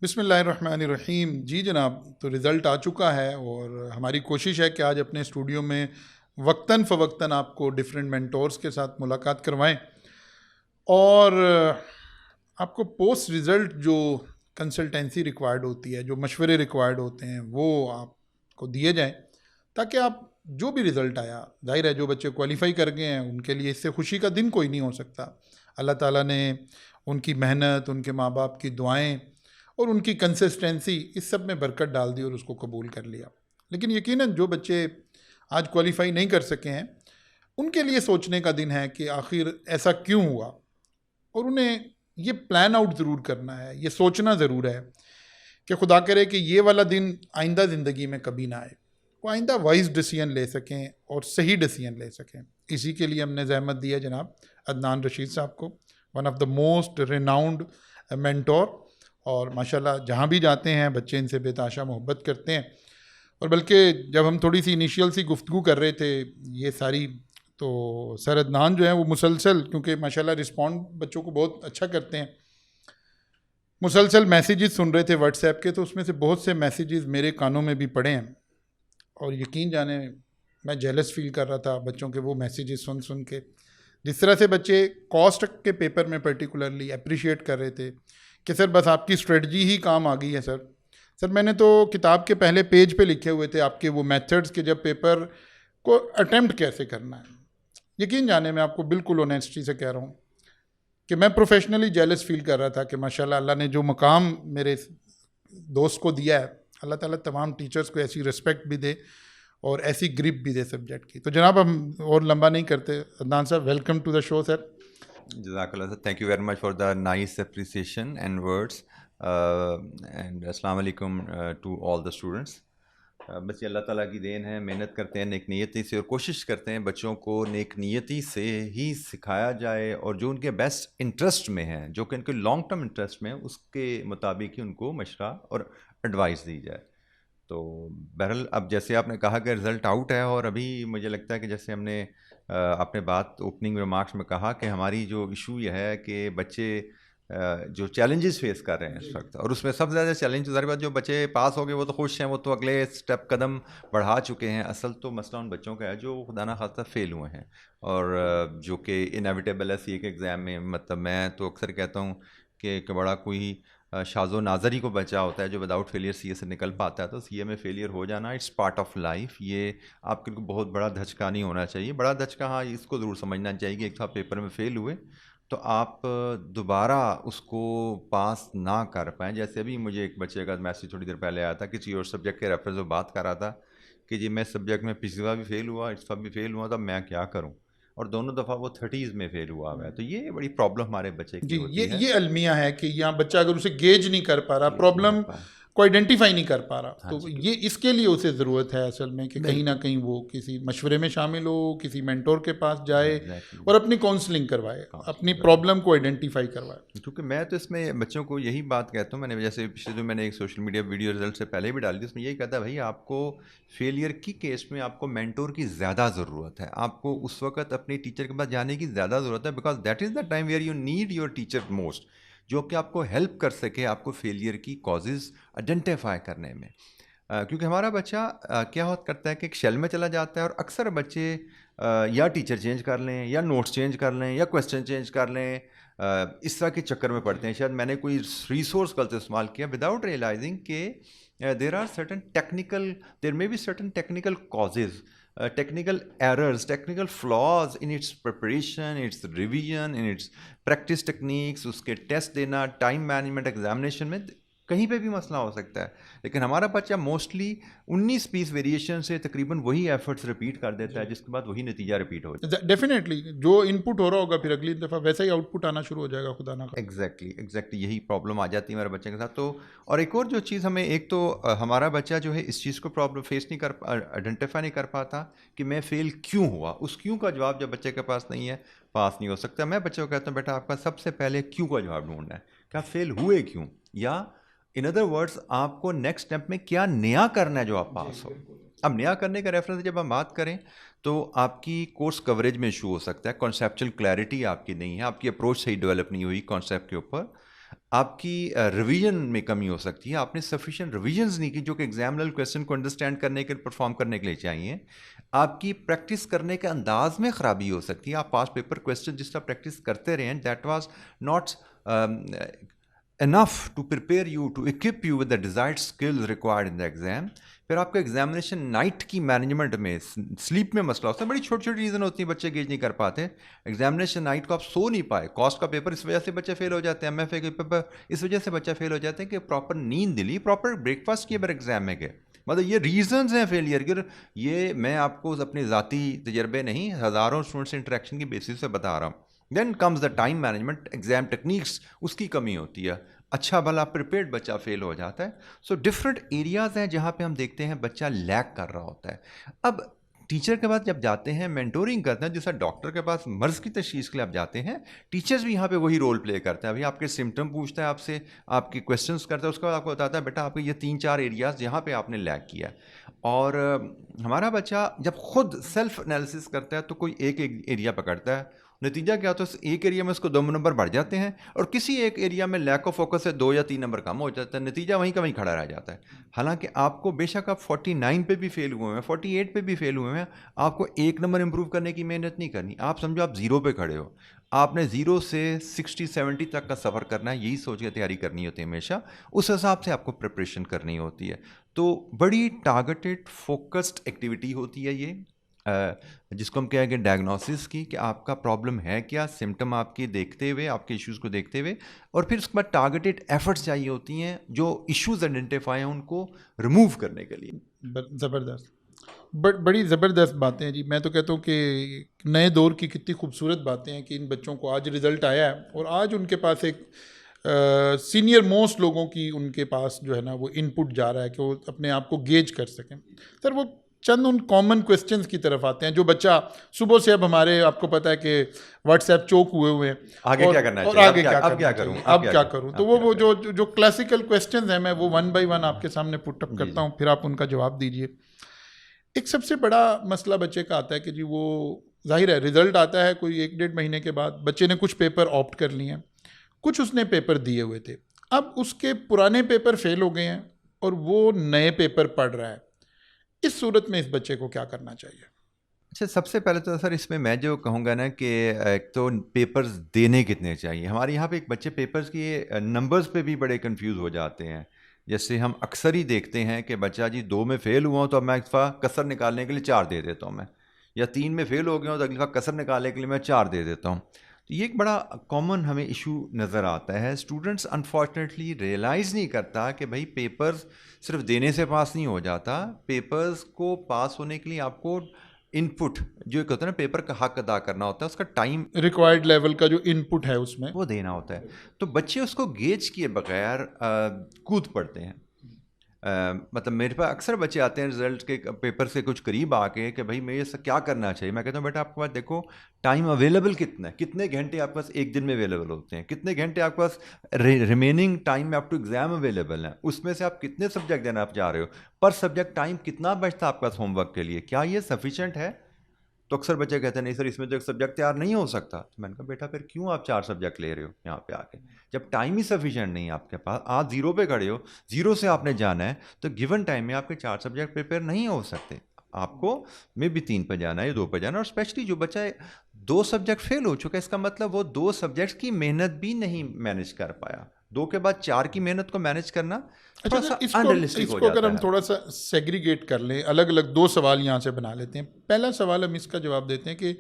बिस्मिल्लाहिर्रहमानिर्रहीम। जी जनाब, तो रिज़ल्ट आ चुका है और हमारी कोशिश है कि आज अपने स्टूडियो में वक्तन फ़वक्तन आपको डिफरेंट मेंटोर्स के साथ मुलाकात करवाएं और आपको पोस्ट रिज़ल्ट जो कंसल्टेंसी रिक्वायर्ड होती है, जो मशवरे रिक्वायर्ड होते हैं, वो आपको दिए जाएं ताकि आप जो भी रिज़ल्ट आया, जाहिर है जो बच्चे क्वालिफाई कर गए हैं उनके लिए इससे खुशी का दिन कोई नहीं हो सकता। अल्लाह ताला ने उनकी मेहनत, उनके माँ बाप की दुआएं और उनकी कंसिस्टेंसी इस सब में बरकत डाल दी और उसको कबूल कर लिया। लेकिन यकीनन जो बच्चे आज क्वालिफाई नहीं कर सके हैं उनके लिए सोचने का दिन है कि आखिर ऐसा क्यों हुआ, और उन्हें ये प्लान आउट ज़रूर करना है, ये सोचना ज़रूर है कि खुदा करे कि ये वाला दिन आइंदा ज़िंदगी में कभी ना आए, वो आइंदा वाइज डिसीजन ले सकें और सही डिसीजन ले सकें। इसी के लिए हमने जहमत दी है जनाब अदनान रशीद साहब को, one of the most renowned mentor, और माशाल्लाह जहाँ भी जाते हैं बच्चे इनसे बेताशा मोहब्बत करते हैं। और बल्कि जब हम थोड़ी सी इनिशियल सी गुफ्तगू कर रहे थे ये सारी, तो सर अदनान जो है वो मुसलसल, क्योंकि माशाल्लाह रिस्पॉन्ड बच्चों को बहुत अच्छा करते हैं, मुसलसल मैसेजेस सुन रहे थे व्हाट्सएप के, तो उसमें से बहुत से मैसेजेस मेरे कानों में भी पड़े हैं और यकीन जाने मैं जेलस फील कर रहा था बच्चों के वो मैसेजेस सुन सुन के। जिस तरह से बच्चे कॉस्ट के पेपर में पर्टिकुलरली अप्रिशिएट कर रहे थे कि सर बस आपकी स्ट्रेटजी ही काम आ गई है सर। सर मैंने तो किताब के पहले पेज पे लिखे हुए थे आपके वो मेथड्स के, जब पेपर को अटेम्प्ट कैसे करना है। यकीन जाने मैं आपको बिल्कुल ऑनेस्टी से कह रहा हूँ कि मैं प्रोफेशनली जेलस फील कर रहा था कि माशाल्लाह अल्लाह ने जो मकाम मेरे दोस्त को दिया है, अल्लाह ताला तमाम टीचर्स को ऐसी रिस्पेक्ट भी दे और ऐसी ग्रिप भी दे सब्जेक्ट की। तो जनाब हम और लंबा नहीं करते, अदनान साहब welcome to the show sir. Jazakallah sir. Thank you very much for the nice appreciation and words. And Assalamu alaikum to all the students. बस ये अल्लाह ताला की देन है, मेहनत करते हैं नेक नीयती से और कोशिश करते हैं बच्चों को नेक नीयती से ही सिखाया जाए और जो उनके बेस्ट इंटरेस्ट में है, जो कि उनके लॉन्ग टर्म इंटरेस्ट में है, उसके मुताबिक ही उनको मशवरा और एडवाइस दी जाए। तो बहरहाल अब जैसे आपने कहा कि रिज़ल्ट आउट है और अभी मुझे लगता है कि जैसे हमने अपने बात ओपनिंग रिमार्क्स में कहा कि हमारी जो इशू ये है कि बच्चे जो चैलेंजेस फेस कर रहे हैं इस वक्त, और उसमें सबसे ज़्यादा चैलेंज सारी बात, जो बच्चे पास हो गए वो तो खुश हैं, वो तो अगले स्टेप कदम बढ़ा चुके हैं। असल तो मसला उन बच्चों का है जो खुदा ना खास्ता फेल हुए हैं और जो कि इनएविटेबल है सी के एग्ज़ाम में। मतलब मैं तो अक्सर कहता हूँ कि बड़ा कोई शाज़ो नाज़री को बचा होता है जो विदाउट फेलियर सीए से निकल पाता है, तो सीए में फेलियर हो जाना इट्स पार्ट ऑफ लाइफ। ये आपके लिए बहुत बड़ा धचका नहीं होना चाहिए। बड़ा धचका हाँ इसको ज़रूर समझना चाहिए कि एक तो पेपर में फ़ेल हुए तो आप दोबारा उसको पास ना कर पाएँ। जैसे अभी मुझे एक बच्चे का मैसेज थोड़ी देर पहले आया था, किसी और सब्जेक्ट के रेफरेंस में बात कर रहा था कि जी मैं सब्जेक्ट में पिछली बार भी फ़ेल हुआ, इस बार भी फ़ेल हुआ, तो मैं क्या करूँ, और दोनों दफ़ा वो 30s में फ़ेल हुआ है। तो ये बड़ी प्रॉब्लम हमारे बच्चे की जी, होती ये है, ये अलमिया है कि यहाँ बच्चा अगर उसे गेज नहीं कर पा रहा, केस नहीं कर प्रॉब्लम पाए। को आइडेंटिफाई नहीं कर पा रहा, हाँ तो जी, ये इसके लिए उसे ज़रूरत है असल में कि कहीं ना बिल्कुल, कहीं वो किसी मशवरे में शामिल हो, किसी मेंटोर के पास जाए एग्ज़ैक्टली, और अपनी काउंसलिंग करवाए, अपनी काउंसलिंग करवाएँ। प्रॉब्लम को आइडेंटिफाई करवाए। क्योंकि मैं तो इसमें बच्चों को यही बात कहता हूँ, मैंने जैसे पिछले जो मैंने एक सोशल मीडिया वीडियो रिजल्ट से पहले भी डाली थी, उसमें यही कहता है भाई आपको फेलियर की केस में आपको मेंटोर की ज़्यादा ज़रूरत है। आपको उस वक्त अपने टीचर के पास जाने की ज़्यादा ज़रूरत है, because that is the time where you need your teacher most, जो कि आपको हेल्प कर सके आपको फेलियर की कॉजेज़ आइडेंटिफाई करने में। क्योंकि हमारा बच्चा क्या होता करता है कि एक शेल में चला जाता है, और अक्सर बच्चे या टीचर चेंज कर लें या नोट्स चेंज कर लें या क्वेश्चन चेंज कर लें, इस तरह के चक्कर में पड़ते हैं। शायद मैंने कोई रिसोर्स गलत इस्तेमाल किया विदाउट रियलाइजिंग के there may be certain technical causes, technical errors, technical flaws in its preparation, its revision, in its practice techniques, उसके टेस्ट देना, टाइम मैनेजमेंट एग्जामिनेशन में कहीं पे भी मसला हो सकता है। लेकिन हमारा बच्चा मोस्टली 19-20 वेरिएशन से तकरीबन वही एफर्ट्स रिपीट कर देता है, जिसके बाद वही नतीजा रिपीट हो जाता है। डेफिनेटली जो इनपुट हो रहा होगा फिर अगली दफ़ा वैसा ही आउटपुट आना शुरू हो जाएगा, खुदा ना खास्ता। एग्जैक्टली यही प्रॉब्लम आ जाती है हमारे बच्चे के साथ। तो और एक और जो चीज़ हमें, एक तो हमारा बच्चा जो है इस चीज़ को प्रॉब्लम फेस नहीं कर आइडेंटिफाई नहीं कर पाता कि मैं फ़ेल क्यों हुआ। उस क्यों का जवाब जब बच्चे के पास नहीं है, पास नहीं हो सकता। मैं बच्चे को कहता हूँ बेटा आपका सबसे पहले क्यों का जवाब ढूंढना है, क्या फ़ेल हुए क्यों, या इन अदर वर्ड्स आपको नेक्स्ट स्टेप में क्या नया करना है जो आप पास हो। अब नया करने का रेफरेंस जब हम बात करें तो आपकी कोर्स कवरेज में इशू हो सकता है, कॉन्सेप्चुअल क्लैरिटी आपकी नहीं है, आपकी अप्रोच सही डेवलप नहीं हुई कॉन्सेप्ट के ऊपर, आपकी रिवीजन में कमी हो सकती है, आपने सफिशिएंट रिवीजन्स नहीं की जो कि एग्जाम लेवल क्वेश्चन को अंडरस्टैंड करने के परफॉर्म करने के लिए चाहिए। आपकी प्रैक्टिस करने के अंदाज में ख़राबी हो सकती है। आप पास्ट पेपर क्वेश्चन जिस तरह प्रैक्टिस करते रहे हैं, that was not enough to prepare you, to equip you with the desired skills required in the exam। फिर आपका एग्जामिनेशन नाइट की मैनेजमेंट में, स्लीप में मसला होता है। बड़ी छोटी छोटी रीज़न होती है, बच्चे गेज नहीं कर पाते। एग्जामिनेशन नाइट को आप सो नहीं पाए, कॉस्ट का पेपर, इस वजह से बच्चे फेल हो जाते हैं। MFA के पेपर इस वजह से बच्चा फेल हो जाते हैं कि प्रॉपर नींद दिली, प्रॉपर ब्रेकफास्ट किए, पर एग्जाम में गए। मतलब ये रीजंस हैं फेलियर के। ये मैं आपको अपने ज़ाती तजर्बे नहीं, हज़ारों स्टूडेंट्स इंटरेक्शन की बेसिस पे बता रहा हूँ। Then comes the time management, exam techniques, उसकी कमी होती है। अच्छा भला प्रिपेयर्ड बच्चा फेल हो जाता है। सो डिफरेंट एरियाज़ हैं जहाँ पे हम देखते हैं बच्चा लैग कर रहा होता है। अब टीचर के पास जब जाते हैं, मेंटोरिंग करते हैं, जैसा डॉक्टर के पास मर्ज़ की तशख़ीस के लिए आप जाते हैं, टीचर्स भी यहाँ पे वही रोल प्ले करते हैं। अभी आपके सिम्टम पूछता है आपसे, आपके क्वेश्चंस करता है, उसके बाद आपको बताता है बेटा आपके ये 3-4 एरियाज़ जहाँ पे आपने लैग किया। और हमारा बच्चा जब खुद सेल्फ एनालिसिस करता है तो कोई एक एरिया पकड़ता है, नतीजा क्या होता है, एक एरिया में उसको 2 नंबर बढ़ जाते हैं, और किसी एक एरिया में लैक ऑफ फोकस से 2 या 3 नंबर कम हो जाता है, नतीजा वहीं का वहीं खड़ा रह जाता है। हालांकि आपको बेशक आप 49 पे भी फेल हुए हैं, 48 पे भी फेल हुए हैं, आपको 1 नंबर इंप्रूव करने की मेहनत नहीं करनी। आप समझो आप 0 पे खड़े हो, आपने 0 से 60-70 तक का सफ़र करना है, यही सोच के तैयारी करनी होती है हमेशा। उस हिसाब से आपको प्रिपरेशन करनी होती है। तो बड़ी टारगेटेड फोकस्ड एक्टिविटी होती है ये, जिसको हम कहेंगे डायग्नोसिस की, कि आपका प्रॉब्लम है क्या, सिम्टम आपके देखते हुए, आपके इश्यूज़ को देखते हुए, और फिर उसके बाद टारगेटेड एफर्ट्स चाहिए होती हैं जो इश्यूज़ आइडेंटिफाई हैं उनको रिमूव करने के लिए। ज़बरदस्त, बड़ी ज़बरदस्त बातें हैं जी। मैं तो कहता हूँ कि नए दौर की कितनी खूबसूरत बातें हैं कि इन बच्चों को आज रिज़ल्ट आया है और आज उनके पास एक सीनियर मोस्ट लोगों की उनके पास जो है ना वो इनपुट जा रहा है कि वो अपने आप को गेज कर सकें। सर वो चंद उन कॉमन क्वेश्चंस की तरफ आते हैं जो बच्चा सुबह से, अब हमारे आपको पता है कि व्हाट्सएप चोक हुए हैं, आगे क्या करना और चाहिए, आगे क्या करूं, अब क्या करूं। तो वो जो क्लासिकल क्वेश्चंस हैं मैं वो 1 बाय 1 आपके सामने पुट अप करता हूं, फिर आप उनका जवाब दीजिए। एक सबसे बड़ा मसला बच्चे का आता है कि जी वो जाहिर है रिजल्ट आता है कोई 1-1.5 महीने के बाद, बच्चे ने कुछ पेपर ऑप्ट कर लिए हैं, कुछ उसने पेपर दिए हुए थे, अब उसके पुराने पेपर फेल हो गए हैं और वो नए पेपर पढ़ रहा है। इस सूरत में इस बच्चे को क्या करना चाहिए? अच्छा, सबसे पहले तो सर इसमें मैं जो कहूँगा ना कि एक तो पेपर्स देने कितने चाहिए। हमारे यहाँ पे एक बच्चे पेपर्स की नंबर्स पे भी बड़े कंफ्यूज हो जाते हैं। जैसे हम अक्सर ही देखते हैं कि बच्चा जी 2 में फ़ेल हुआ हूँ तो अब मैं इस दफ़ा कसर निकालने के लिए 4 दे देता हूँ मैं, या 3 में फ़ेल हो गया हूँ तो अगली दफ़ा कसर निकालने के लिए मैं 4 दे देता हूँ। तो ये एक बड़ा कॉमन हमें इशू नज़र आता है। स्टूडेंट्स अनफॉर्चुनेटली रियलाइज़ नहीं करता कि भाई पेपर्स सिर्फ देने से पास नहीं हो जाता। पेपर्स को पास होने के लिए आपको इनपुट जो एक होता है ना, पेपर का हक अदा करना होता है, उसका टाइम रिक्वायर्ड लेवल का जो इनपुट है उसमें वो देना होता है। तो बच्चे उसको गेज किए बगैर कूद पड़ते हैं। मतलब मेरे पास अक्सर बच्चे आते हैं रिजल्ट के पेपर से कुछ करीब आके कि भाई मैं ये सब क्या करना चाहिए। मैं कहता हूँ बेटा आपके पास देखो टाइम अवेलेबल कितना है, कितने घंटे आपके पास एक दिन में अवेलेबल होते हैं, कितने घंटे आपके पास रिमेनिंग टाइम में अप टू एग्जाम अवेलेबल है, उसमें से आप कितने सब्जेक्ट देना आप चाह रहे हो, पर सब्जेक्ट टाइम कितना बचता है आपके पास होमवर्क के लिए, क्या ये सफिशेंट है? तो अक्सर बच्चे कहते हैं नहीं सर इसमें तो एक सब्जेक्ट तैयार नहीं हो सकता। तो मैंने कहा बेटा फिर क्यों आप 4 सब्जेक्ट ले रहे हो यहाँ पे आके, जब टाइम ही सफिशिएंट नहीं है आपके पास, आप 0 पे खड़े हो, 0 से आपने जाना है, तो गिवन टाइम में आपके 4 सब्जेक्ट प्रिपेयर नहीं हो सकते। आपको मे भी 3 पे जाना है, 2 पे जाना है। और स्पेशली जो बच्चा 2 सब्जेक्ट फेल हो चुका है, इसका मतलब वो 2 सब्जेक्ट्स की मेहनत भी नहीं मैनेज कर पाया। 2 के बाद 4 की मेहनत को मैनेज करना थोड़ा सा अनरियलिस्टिक हो जाता है। अगर हम थोड़ा सा सेग्रीगेट कर लें, अलग अलग 2 सवाल यहाँ से बना लेते हैं। पहला सवाल हम इसका जवाब देते हैं कि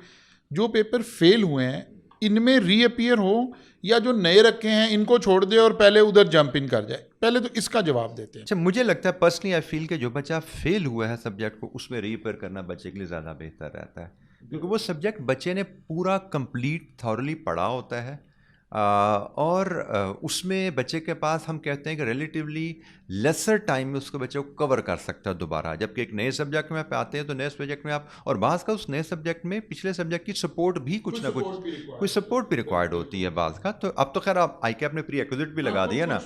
जो पेपर फेल हुए हैं इनमें रीअपियर हो या जो नए रखे हैं इनको छोड़ दे और पहले उधर जंप इन कर जाए। पहले तो इसका जवाब देते हैं। अच्छा, मुझे लगता है पर्सनली आई फील कि जो बच्चा फेल हुआ है सब्जेक्ट को उसमें रीअपियर करना बच्चे के लिए ज़्यादा बेहतर रहता है, क्योंकि वो सब्जेक्ट बच्चे ने पूरा कंप्लीट थॉरली पढ़ा होता है। और उसमें बच्चे के पास हम कहते हैं कि रिलेटिवली लेसर टाइम में उसको बच्चे को कवर कर सकता है दोबारा। जबकि एक नए सब्जेक्ट में आप आते हैं तो नए सब्जेक्ट में आप, और बाज़ का उस नए सब्जेक्ट में पिछले सब्जेक्ट की सपोर्ट भी कुछ ना कुछ कोई सपोर्ट भी रिक्वायर्ड होती है बाज़ का। तो अब तो खैर आप आई कैप ने प्री एक्विजिट भी लगा दिया ना,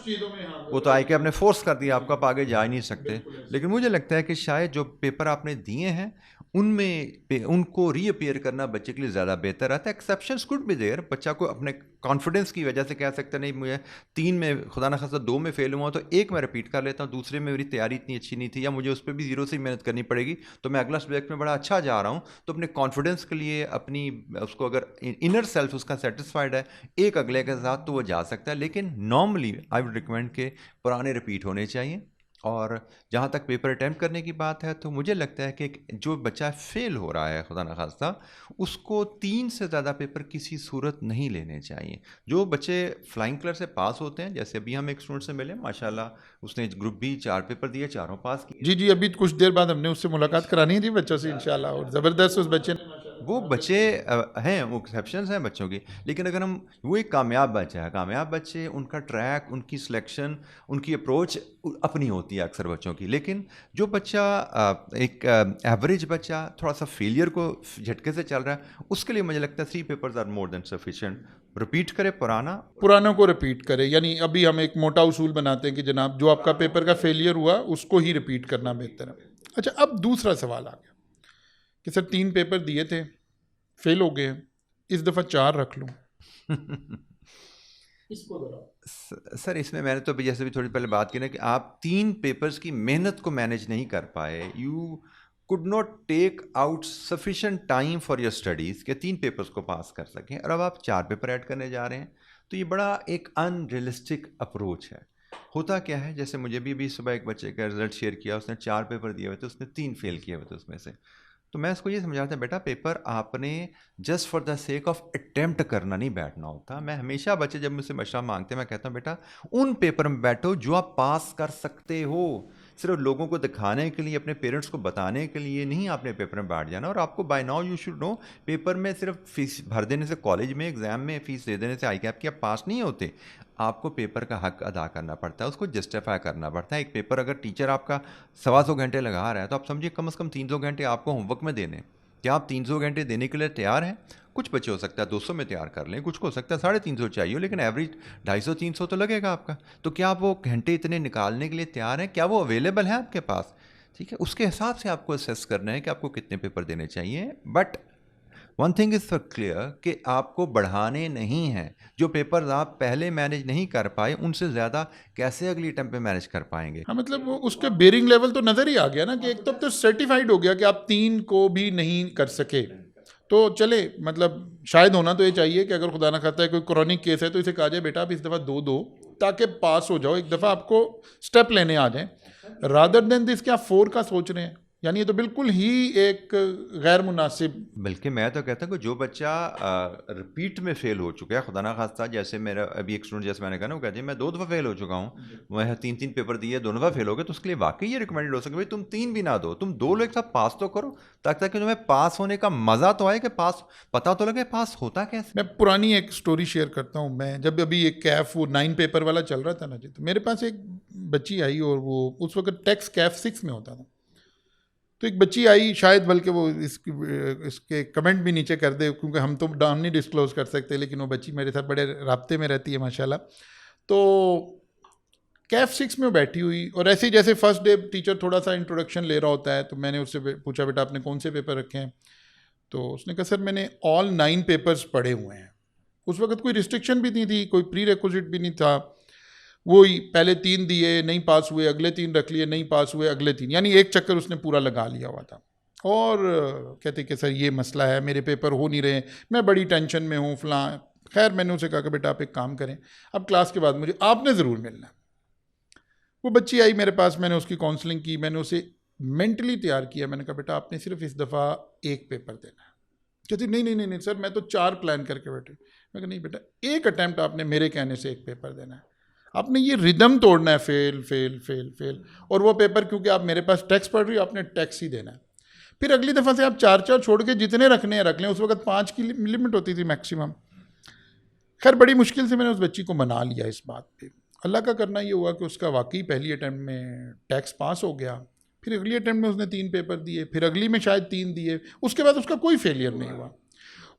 वो तो आई कैप ने फोर्स कर दिया आपको, आप आगे जा ही नहीं सकते। लेकिन मुझे लगता है कि शायद जो पेपर आपने दिए हैं उनमें उनको रीअपियर करना बच्चे के लिए ज़्यादा बेहतर रहता है। एक्सेप्शंस कुड बी देयर, बच्चा को अपने कॉन्फिडेंस की वजह से कह सकता नहीं मुझे 3 में खुदा न खास्ता 2 में फ़ेल हुआ तो 1 में रिपीट कर लेता हूँ, दूसरे में मेरी तैयारी इतनी अच्छी नहीं थी या मुझे उस पर भी 0 से ही मेहनत करनी पड़ेगी, तो मैं अगला सब्जेक्ट में बड़ा अच्छा जा रहा हूँ। तो अपने कॉन्फिडेंस के लिए अपनी उसको अगर इनर सेल्फ उसका सेटिस्फाइड है एक अगले के साथ तो वो जा सकता है। लेकिन नॉर्मली आई वुड रिकमेंड के पुराने रिपीट होने चाहिए। और जहाँ तक पेपर अटैम्प्ट करने की बात है तो मुझे लगता है कि जो बच्चा फेल हो रहा है खुदा न खास्ता उसको 3 से ज़्यादा पेपर किसी सूरत नहीं लेने चाहिए। जो बच्चे फ्लाइंग कलर से पास होते हैं, जैसे अभी हम एक स्टूडेंट से मिले माशाल्लाह उसने ग्रुप बी 4 पेपर दिए, चारों पास किए। जी जी, अभी कुछ देर बाद हमने उससे मुलाकात करानी थी बच्चों से इंशाल्लाह, और ज़बरदस्त उस बच्चे ने वो बच्चे हैं, वो एक्सेप्शंस हैं बच्चों की, लेकिन अगर हम वो एक कामयाब बच्चा है, कामयाब बच्चे उनका ट्रैक, उनकी सिलेक्शन, उनकी अप्रोच अपनी होती है अक्सर बच्चों की। लेकिन जो बच्चा एक एवरेज बच्चा थोड़ा सा फेलियर को झटके से चल रहा है, उसके लिए मुझे लगता है 3 papers are more than sufficient. Repeat करे पुरानों को रिपीट करे। यानी अभी हम एक मोटा उसूल बनाते हैं कि जनाब जो आपका पेपर का फेलियर हुआ उसको ही रिपीट करना बेहतर है। अच्छा, अब दूसरा सवाल आ गया कि सर 3 पेपर दिए थे, फेल हो गए, इस दफ़ा 4 रख लूँ, इसको जरा। सर इसमें मैंने तो जैसे भी थोड़ी पहले बात की ना कि आप 3 पेपर्स की मेहनत को मैनेज नहीं कर पाए, you could not take out sufficient time for your studies के 3 पेपर्स को पास कर सकें, और अब आप 4 पेपर ऐड करने जा रहे हैं, तो ये बड़ा एक अनरियलिस्टिक अप्रोच है। होता क्या है, जैसे मुझे भी सुबह एक बच्चे का रिजल्ट शेयर किया, उसने 4 पेपर दिए हुए थे, उसने 3 फेल किए हुए थे उसमें से। तो मैं इसको ये समझाता बेटा पेपर आपने just for the sake of attempt करना नहीं बैठना होता। मैं हमेशा बच्चे जब मुझसे मशवरा मांगते हैं मैं कहता हूँ बेटा उन पेपर में बैठो जो आप पास कर सकते हो, सिर्फ लोगों को दिखाने के लिए, अपने पेरेंट्स को बताने के लिए नहीं आपने पेपर में बैठ जाना। और आपको by now you should know paper में सिर्फ फीस भर देने से, कॉलेज में एग्ज़ाम में फ़ीस दे देने से आई कैप की आप पास नहीं होते। आपको पेपर का हक अदा करना पड़ता है, उसको जस्टिफाई करना पड़ता है। एक पेपर अगर टीचर आपका 125 घंटे लगा रहा है तो आप समझिए कम से कम 300 घंटे आपको होमवर्क में देने। क्या आप 300 घंटे देने के लिए तैयार हैं? कुछ बच्चे हो सकता है 200 में तैयार कर लें, कुछ को हो सकता है 350 चाहिए, लेकिन एवरेज 250-300 तो लगेगा आपका। तो क्या आप वो घंटे इतने निकालने के लिए तैयार हैं? क्या वो अवेलेबल है आपके पास? ठीक है, उसके हिसाब से आपको असेस करना है कि आपको कितने पेपर देने चाहिए। But one thing is clear कि आपको बढ़ाने नहीं हैं। जो पेपर्स आप पहले मैनेज नहीं कर पाए उनसे ज़्यादा कैसे अगली अटेम्प्ट पे मैनेज कर पाएंगे। हाँ, मतलब वो उसके बेरिंग लेवल तो नज़र ही आ गया ना कि एक तो सर्टिफाइड हो गया कि आप 3 को भी नहीं कर सके। तो चले, मतलब शायद होना तो ये चाहिए कि अगर खुदा ना खाता है कोई क्रॉनिक केस है तो इसे कहा जाए बेटा आप इस दफ़ा 2 दो ताकि पास हो जाओ, एक दफ़ा आपको स्टेप लेने आ जाएं, रादर देन दिस कि आप 4 का सोच रहे हैं। यानी ये तो बिल्कुल ही एक गैर मुनासिब। बल्कि मैं तो कहता हूँ कि जो बच्चा रिपीट में फ़ेल हो चुका है, खुदा ना खास्ता, जैसे मेरा अभी एक स्टूडेंट जैसे मैंने कहा ना, वो कहती है मैं 2 दफ़ा फ़ेल हो चुका हूँ, मैं 3-3 पेपर दिए, 2 दफ़ा फ़ेल हो गए, तो उसके लिए वाकई ये रिकमेंडेड हो सके भाई तुम 3 भी ना दो, तुम 2 लोग एक साथ पास तो करो, ताकि तुम्हें पास होने का मज़ा तो आए कि पास पता तो लगे पास होता कैसे। मैं पुरानी एक स्टोरी शेयर करता हूँ। मैं जब अभी एक कैफ वो 9 पेपर वाला चल रहा था ना जी, तो मेरे पास एक बच्ची आई और वो उस वक्त टेक्स कैफ 6 में होता था। तो एक बच्ची आई, शायद बल्कि वो इसके कमेंट भी नीचे कर दे क्योंकि हम तो नाम नहीं डिस्क्लोज कर सकते, लेकिन वो बच्ची मेरे साथ बड़े राब्ते में रहती है माशाल्लाह। तो कैफ 6 में बैठी हुई, और ऐसे ही जैसे फर्स्ट डे टीचर थोड़ा सा इंट्रोडक्शन ले रहा होता है, तो मैंने उससे पूछा बेटा आपने कौन से पेपर रखे हैं? तो उसने कहा सर मैंने ऑल 9 पेपर्स पढ़े हुए हैं। उस वक्त कोई रिस्ट्रिक्शन भी नहीं थी, कोई प्री रिक्विजिट भी नहीं था। वही पहले 3 दिए नहीं पास हुए, अगले 3 रख लिए नहीं पास हुए, अगले 3, यानी एक चक्कर उसने पूरा लगा लिया हुआ था। और कहते कि सर ये मसला है, मेरे पेपर हो नहीं रहे, मैं बड़ी टेंशन में हूँ फलां। खैर मैंने उसे कहा कि बेटा आप एक काम करें, अब क्लास के बाद मुझे आपने ज़रूर मिलना है। वो बच्ची आई मेरे पास, मैंने उसकी काउंसलिंग की, मैंने उसे मेंटली तैयार किया। मैंने कहा बेटा आपने सिर्फ इस दफ़ा 1 पेपर देना है। कहती नहीं नहीं नहीं नहीं सर मैं तो 4 प्लान करके बैठे। मैं कहा नहीं बेटा, एक अटैम्प्ट आपने मेरे कहने से 1 पेपर देना है। आपने ये रिदम तोड़ना है, फेल फेल फेल फेल, और वो पेपर क्योंकि आप मेरे पास टैक्स पढ़ रही हो आपने टैक्स ही देना है। फिर अगली दफ़ा से आप 4-4 छोड़ के जितने रखने हैं रख लें। उस वक्त 5 की लिमिट होती थी मैक्सिमम। खैर बड़ी मुश्किल से मैंने उस बच्ची को मना लिया इस बात पे। अल्लाह का करना ये हुआ कि उसका वाकई पहली अटैम्प्ट में टैक्स पास हो गया। फिर अगली अटैम्प्ट में उसने 3 पेपर दिए, फिर अगली में शायद 3 दिए, उसके बाद उसका कोई फेलियर नहीं हुआ।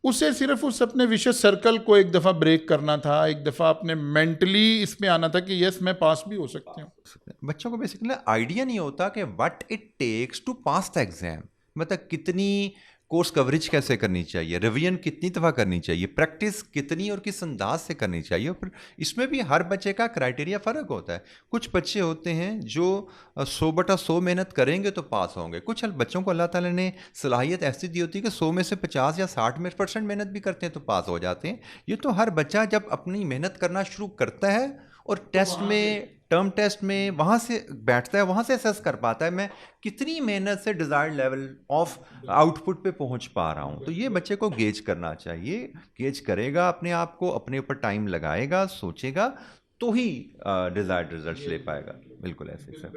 उसे सिर्फ उस अपने विशेष सर्कल को एक दफ़ा ब्रेक करना था, एक दफ़ा अपने मेंटली इसमें आना था कि यस मैं पास भी हो सकती हूँ। बच्चों को बेसिकली आइडिया नहीं होता कि what it takes to pass the exam. मतलब कितनी कोर्स कवरेज कैसे करनी चाहिए, रिवीजन कितनी दफ़ा करनी चाहिए, प्रैक्टिस कितनी और किस अंदाज से करनी चाहिए। और फिर इसमें भी हर बच्चे का क्राइटेरिया फ़र्क होता है। कुछ बच्चे होते हैं जो 100/100 मेहनत करेंगे तो पास होंगे। कुछ बच्चों को अल्लाह ताला ने सलाहियत ऐसी दी होती है कि 100 में से 50 या 60% मेहनत भी करते हैं तो पास हो जाते हैं। ये तो हर बच्चा जब अपनी मेहनत करना शुरू करता है और टेस्ट में, टर्म टेस्ट में वहाँ से बैठता है, वहाँ से असेस कर पाता है मैं कितनी मेहनत से डिज़ायर्ड लेवल ऑफ आउटपुट पे पहुँच पा रहा हूँ। तो ये बच्चे को गेज करना चाहिए। गेज करेगा अपने आप को, अपने ऊपर टाइम लगाएगा, सोचेगा, तो ही डिज़ायर्ड रिजल्ट्स ले पाएगा। बिल्कुल ऐसे सर।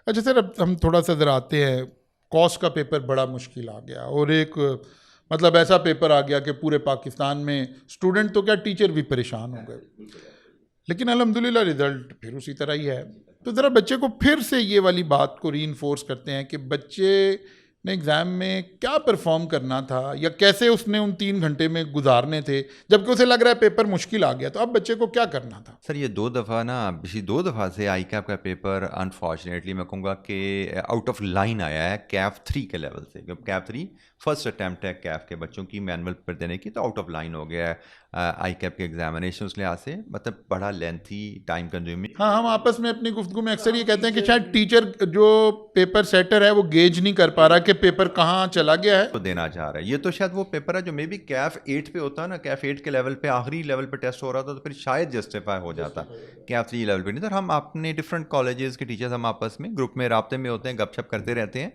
अच्छा सर, अब हम थोड़ा सा ज़रा आते हैं, कॉस का पेपर बड़ा मुश्किल आ गया और एक मतलब ऐसा पेपर आ गया कि पूरे पाकिस्तान में स्टूडेंट तो क्या टीचर भी परेशान हो गए, लेकिन अल्हम्दुलिल्लाह रिज़ल्ट फिर उसी तरह ही है। तो ज़रा बच्चे को फिर से ये वाली बात को रीइंफोर्स करते हैं कि बच्चे ने एग्ज़ाम में क्या परफॉर्म करना था या कैसे उसने उन 3 घंटे में गुजारने थे, जबकि उसे लग रहा है पेपर मुश्किल आ गया, तो अब बच्चे को क्या करना था? सर ये 2 दफ़ा ना, पिछली 2 दफ़ा से आई कैप का पेपर अनफॉर्चुनेटली मैं कहूँगा कि आउट ऑफ लाइन आया है कैफ 3 के लेवल से। जब कैफ 3 फर्स्ट अटैम्प्ट है कैफ के बच्चों की मैनुअल पेपर देने की, तो आउट ऑफ लाइन हो गया है आई कैप के एग्जामिनेशन उस लिहाज से, मतलब बड़ा लेंथी, टाइम कंज्यूमिंग। हाँ, हम आपस में अपनी गुफ्तगू में अक्सर ये कहते हैं कि शायद टीचर जो पेपर सेटर है वो गेज नहीं कर पा रहा कि पेपर कहाँ चला गया है। तो देना चाह रहा है। ये तो शायद वो पेपर है जो मे बी कैफ 8 पे होता है ना, कैफ 8 के लेवल पे आखिरी लेवल पे टेस्ट हो रहा था, तो फिर शायद जस्टिफाई हो जाता। कैफ 3 लेवल पे नहीं। तो हम अपने डिफरेंट कॉलेजेस के टीचर्स हम आपस में ग्रुप में राब्ते में होते हैं, गपशप करते रहते हैं।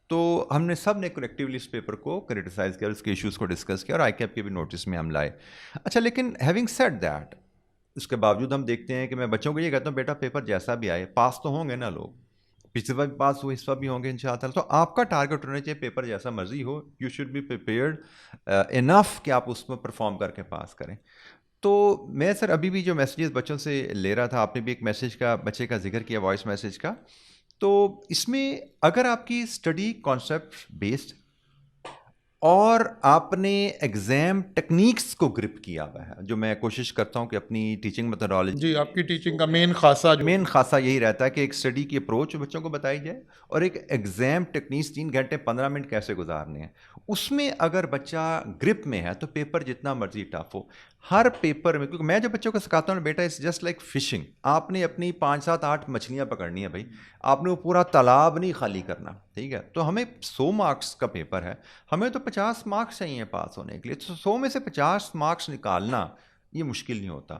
तो हमने सब ने कलेक्टिवली इस पेपर को क्रिटिसाइज़ किया, उसके इश्यूज़ को डिस्कस किया और आई कैप के भी नोटिस में हम लाए। अच्छा, लेकिन हैविंग सेड दैट, उसके बावजूद हम देखते हैं कि मैं बच्चों को ये कहता हूँ, बेटा पेपर जैसा भी आए पास तो होंगे ना लोग, पिछले बार भी पास हुए, इस बार भी होंगे इंशाअल्लाह। तो आपका टारगेट होना चाहिए पेपर जैसा मर्जी हो, you should be prepared enough कि आप उसमें परफॉर्म करके पास करें। तो मैं सर अभी भी जो मैसेजेस बच्चों से ले रहा था, आपने भी एक मैसेज का, बच्चे का जिक्र किया वॉइस मैसेज का, तो इसमें अगर आपकी स्टडी कॉन्सेप्ट बेस्ड और आपने एग्ज़ाम टेक्निक्स को ग्रिप किया हुआ है, जो मैं कोशिश करता हूँ कि अपनी टीचिंग मेथोडोलॉजी, जी, आपकी टीचिंग का मेन खासा जो मेन खासा यही रहता है कि एक स्टडी की अप्रोच बच्चों को बताई जाए और एक एग्ज़ाम टेक्निक्स 3 घंटे 15 मिनट कैसे गुजारने हैं, उसमें अगर बच्चा ग्रिप में है तो पेपर जितना मर्जी टफ हो, हर पेपर में, क्योंकि मैं जो बच्चों को सिखाता हूँ ना, बेटा इट्स जस्ट लाइक फिशिंग, आपने अपनी 5, 7, 8 मछलियाँ पकड़नी है भाई, आपने वो पूरा तालाब नहीं खाली करना, ठीक है। तो हमें 100 मार्क्स का पेपर है, हमें तो 50 मार्क्स चाहिए पास होने के लिए, तो 100 में से 50 मार्क्स निकालना ये मुश्किल नहीं होता।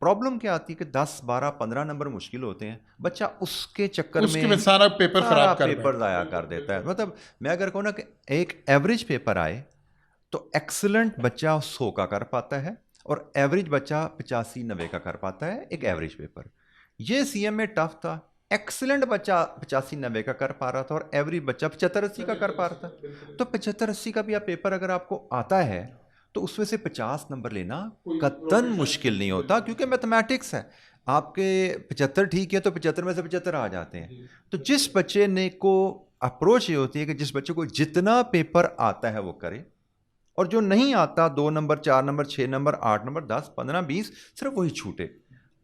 प्रॉब्लम क्या आती है कि 10, 12, 15 नंबर मुश्किल होते हैं, बच्चा उसके चक्कर उसके में सारा पेपर खराब कर पेपर ज़ाया कर देता है। मतलब मैं अगर कहूँ ना कि एक एवरेज पेपर आए तो एक्सीलेंट बच्चा 100 का कर पाता है और एवरेज बच्चा 85-90 का कर पाता है एक एवरेज पेपर। ये सीएम में टफ था, एक्सीलेंट बच्चा 85-90 का कर पा रहा था और एवरेज बच्चा 75-80 का कर पा रहा था। तो 75-80 का भी आप पेपर अगर आपको आता है तो उसमें से 50 नंबर लेना कतई मुश्किल नहीं होता, क्योंकि मैथमेटिक्स है। आपके 75 ठीक है तो 75 में से 75 आ जाते हैं। तो जिस बच्चे ने को अप्रोच ये होती है कि जिस बच्चे को जितना पेपर आता है वो करे, और जो नहीं आता 2 नंबर, 4 नंबर, 6 नंबर, 8 नंबर, 10, 15, 20 सिर्फ वही छूटे।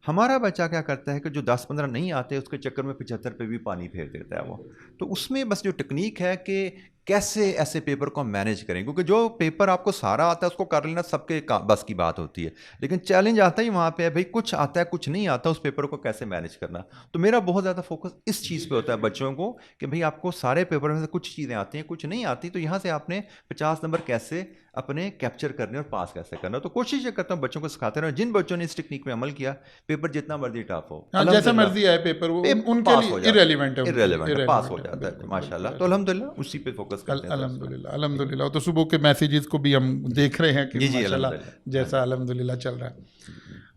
हमारा बच्चा क्या करता है कि जो 10-15 नहीं आते उसके चक्कर में 75 पे भी पानी फेर देता है वो। तो उसमें बस जो टेक्निक है कि कैसे ऐसे पेपर को मैनेज करें, क्योंकि जो पेपर आपको सारा आता है उसको कर लेना सबके बस की बात होती है, लेकिन चैलेंज आता ही वहाँ पे है भाई, कुछ आता है कुछ नहीं आता, उस पेपर को कैसे मैनेज करना। तो मेरा बहुत ज़्यादा फोकस इस चीज़ पे होता है बच्चों को कि भाई आपको सारे पेपर में से कुछ चीज़ें आती हैं, कुछ नहीं आती, तो यहाँ से आपने 50 नंबर कैसे अपने कैप्चर करने और पास कैसे करना। तो कोशिश ये करता हूँ बच्चों को सिखाते रहो, जिन बच्चों ने इस टेक्निक में अमल किया, पेपर जितना मर्जी टफ हो, जैसा मर्जी आए पेपर, वो उनके लिए इररिलेवेंट है, इररिलेवेंट पास हो जाता है माशाल्लाह। तो अल्हम्दुलिल्लाह उसी पे फोकस करते हैं। अल्हम्दुलिल्लाह, अल्हम्दुलिल्लाह। तो सुबह के मैसेजेस को भी हम देख रहे हैं कि जी माशाल्लाह जैसा अल्हम्दुलिल्लाह चल रहा है।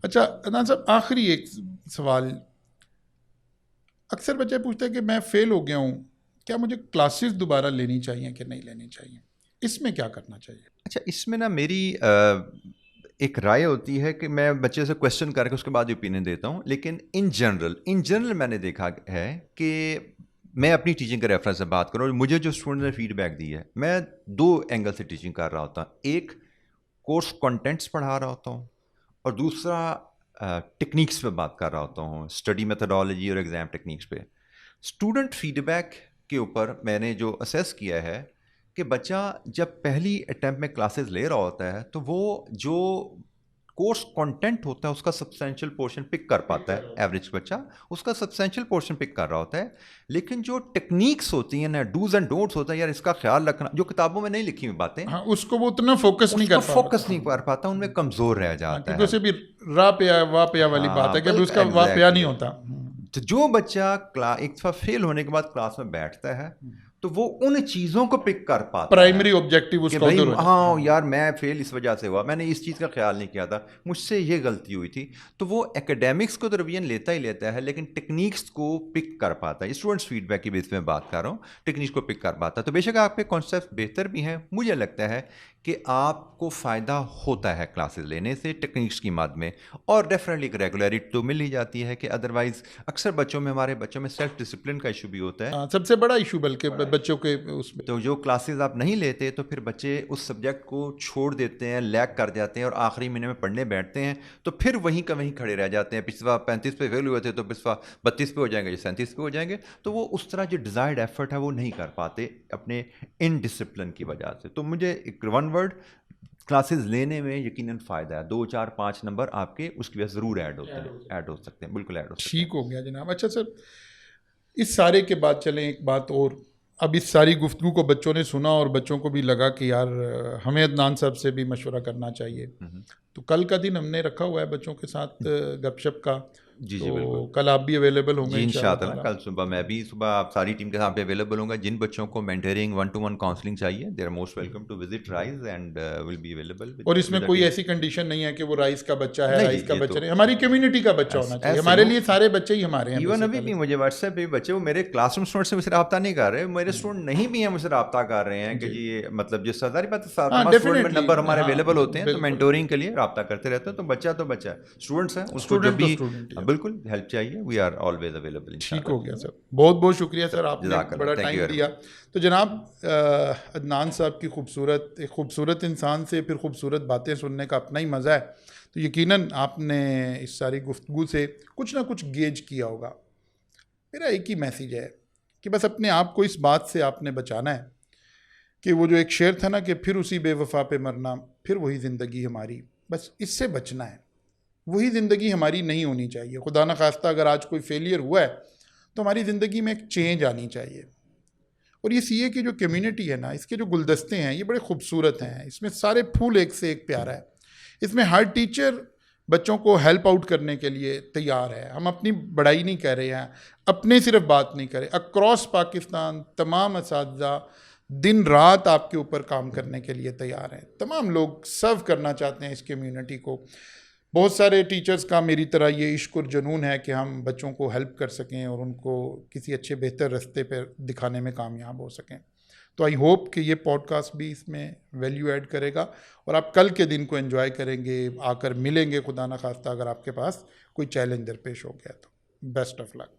अच्छा अदनान साहब, आखिरी एक सवाल, अक्सर बच्चे पूछते हैं कि मैं फेल हो गया हूँ, क्या मुझे क्लासेस दोबारा लेनी चाहिए कि नहीं लेनी चाहिए, इसमें क्या करना चाहिए? अच्छा, इसमें ना मेरी एक राय होती है कि मैं बच्चे से क्वेश्चन करके उसके बाद ओपिनियन देता हूँ, लेकिन इन जनरल मैंने देखा है कि मैं अपनी टीचिंग के रेफरेंस से बात करूँ, मुझे जो स्टूडेंट ने फीडबैक दी है, मैं 2 एंगल से टीचिंग कर रहा होता हूँ। एक कोर्स कंटेंट्स पढ़ा रहा होता हूँ और दूसरा टेक्निक्स पे बात कर रहा होता हूँ, स्टडी मेथोडोलॉजी और एग्ज़ाम टेक्निक्स पे। स्टूडेंट फीडबैक के ऊपर मैंने जो असेस किया है कि बच्चा जब पहली अटैम्प्ट में क्लासेस ले रहा होता है तो वो जो कोर्स कंटेंट होता है उसका सब्सटेंशियल पोर्शन पिक कर पाता है, एवरेज बच्चा उसका सब्सटेंशियल पोर्शन पिक कर रहा होता है, लेकिन जो टेक्निक्स होती हैं ना, डूज एंड डोंट्स होता है, यार इसका ख्याल रखना, जो किताबों में नहीं लिखी हुई बातें, हाँ, उसको वो उतना फोकस नहीं कर पाता, उनमें कमज़ोर रह जाता है। उसे भी रा पे वा पे वाली बात है कि अभी उसका वा पे नहीं होता। तो जो बच्चा एक दफ़ा फेल होने के बाद क्लास में बैठता है तो वो उन चीज़ों को पिक कर पाता प्राइमरी ऑब्जेक्टिव उसका भाई हाँ यार मैं फेल इस वजह से हुआ, मैंने इस चीज़ का ख्याल नहीं किया था, मुझसे ये गलती हुई थी। तो वो एकेडमिक्स को तो रिवीजन लेता ही लेता है, लेकिन टेक्निक्स को पिक कर पाता है। स्टूडेंट्स फीडबैक की बेस में बात कर रहा हूँ, टेक्निक्स को पिक कर पाता है। तो बेशक आपके कॉन्सेप्ट बेहतर भी हैं, मुझे लगता है कि आपको फ़ायदा होता है क्लासेस लेने से टेक्निक्स की मद में, और डेफिनेटली एक रेगुलरिटी तो मिल ही जाती है कि अदरवाइज़ अक्सर हमारे बच्चों में सेल्फ डिसिप्लिन का इशू भी होता है। सबसे बड़ा इशू बल्कि बच्चों के उसमें तो जो क्लासेस आप नहीं लेते तो फिर बच्चे उस सब्जेक्ट को छोड़ देते हैं, लैग कर जाते हैं और आखिरी महीने में पढ़ने बैठते हैं तो फिर वहीं का वहीं खड़े रह जाते हैं। पिछले 35 पे फेल हुए थे तो पिछले 32 पे हो जाएंगे, या 37 पे हो जाएंगे, तो वो उस तरह जो डिज़ायर्ड एफर्ट है वो नहीं कर पाते अपने इनडिसिप्लिन की वजह से। तो मुझे एक वन वर्ड, क्लासेस लेने में यकीनन फ़ायदा है। 2 4 5 नंबर आपके उसकी वजह से ज़रूर ऐड होते हैं, ऐड हो सकते हैं, बिल्कुल ऐड हो सकते हैं। ठीक हो गया जनाब। अच्छा सर, इस सारे के बाद चलें एक बात और, अब इस सारी गुफ्तगू को बच्चों ने सुना और बच्चों को भी लगा कि यार हमें अदनान साहब से भी मशवरा करना चाहिए, तो कल का दिन हमने रखा हुआ है बच्चों के साथ गपशप का। जी तो जी बिल्कुल, कल आप भी अवेलेबल होंगे जी इंशाअल्लाह। इंशाअल्लाह। कल सुबह मैं भी सुबह आप सारी टीम के साथ पे अवेलेबल होंगे। जिन बच्चों को मेंटरिंग 1-to-1 काउंसलिंग चाहिए, they are most welcome to visit Rise and will be available. और इसमें कोई ऐसी कंडीशन नहीं है कि वो राइस का बच्चा है, राइस का बच्चा तो नहीं, हमारी कम्युनिटी का बच्चा होना चाहिए। हमारे लिए सारे बच्चे ही हमारे हैं। इवन अभी भी मुझे व्हाट्सएप पे बच्चे, वो मेरे क्लासरूम स्टूडेंट से मुझसे रब्ता नहीं कर रहे, मेरे स्टूडेंट नहीं भी हैं मुझसे रब्ता कर रहे हैं कि जी मतलब जिस सारी बात स्टूडेंट में नंबर हमारे अवेलेबल होते हैं, तो मेंटोरिंग के लिए रब्ता करते रहते हैं। तो बच्चा है, स्टूडेंट्स हैं, उसको जब भी बिल्कुल हेल्प चाहिए, वी आर ऑलवेज अवेलेबल। ठीक हो गया सर, बहुत बहुत शुक्रिया सर, आपने बड़ा टाइम दिया। तो जनाब अदनान साहब की एक खूबसूरत इंसान से फिर खूबसूरत बातें सुनने का अपना ही मज़ा है। तो यकीनन आपने इस सारी गुफ्तगू से कुछ ना कुछ गेज किया होगा। मेरा एक ही मैसेज है कि बस अपने आप को इस बात से आपने बचाना है कि वो जो एक शेर था ना कि फिर उसी बेवफा पे मरना, फिर वही ज़िंदगी हमारी, बस इससे बचना है। वही ज़िंदगी हमारी नहीं होनी चाहिए। खुदा न खास्ता अगर आज कोई फेलियर हुआ है तो हमारी ज़िंदगी में एक चेंज आनी चाहिए। और ये सीए की जो कम्युनिटी है ना, इसके जो गुलदस्ते हैं ये बड़े खूबसूरत हैं। इसमें सारे फूल एक से एक प्यारा है। इसमें हर टीचर बच्चों को हेल्प आउट करने के लिए तैयार है। हम अपनी बड़ाई नहीं कर रहे हैं, अपने सिर्फ बात नहीं करें, अक्रॉस पाकिस्तान तमाम असातिज़ा दिन रात आपके ऊपर काम करने के लिए तैयार हैं। तमाम लोग सर्व करना चाहते हैं इस कम्युनिटी को। बहुत सारे टीचर्स का मेरी तरह ये इश्क और जुनून है कि हम बच्चों को हेल्प कर सकें और उनको किसी अच्छे बेहतर रास्ते पर दिखाने में कामयाब हो सकें। तो आई होप कि ये पॉडकास्ट भी इसमें वैल्यू ऐड करेगा और आप कल के दिन को एंजॉय करेंगे, आकर मिलेंगे खुदा न खास्ता अगर आपके पास कोई चैलेंज दरपेश हो गया तो। Best of luck.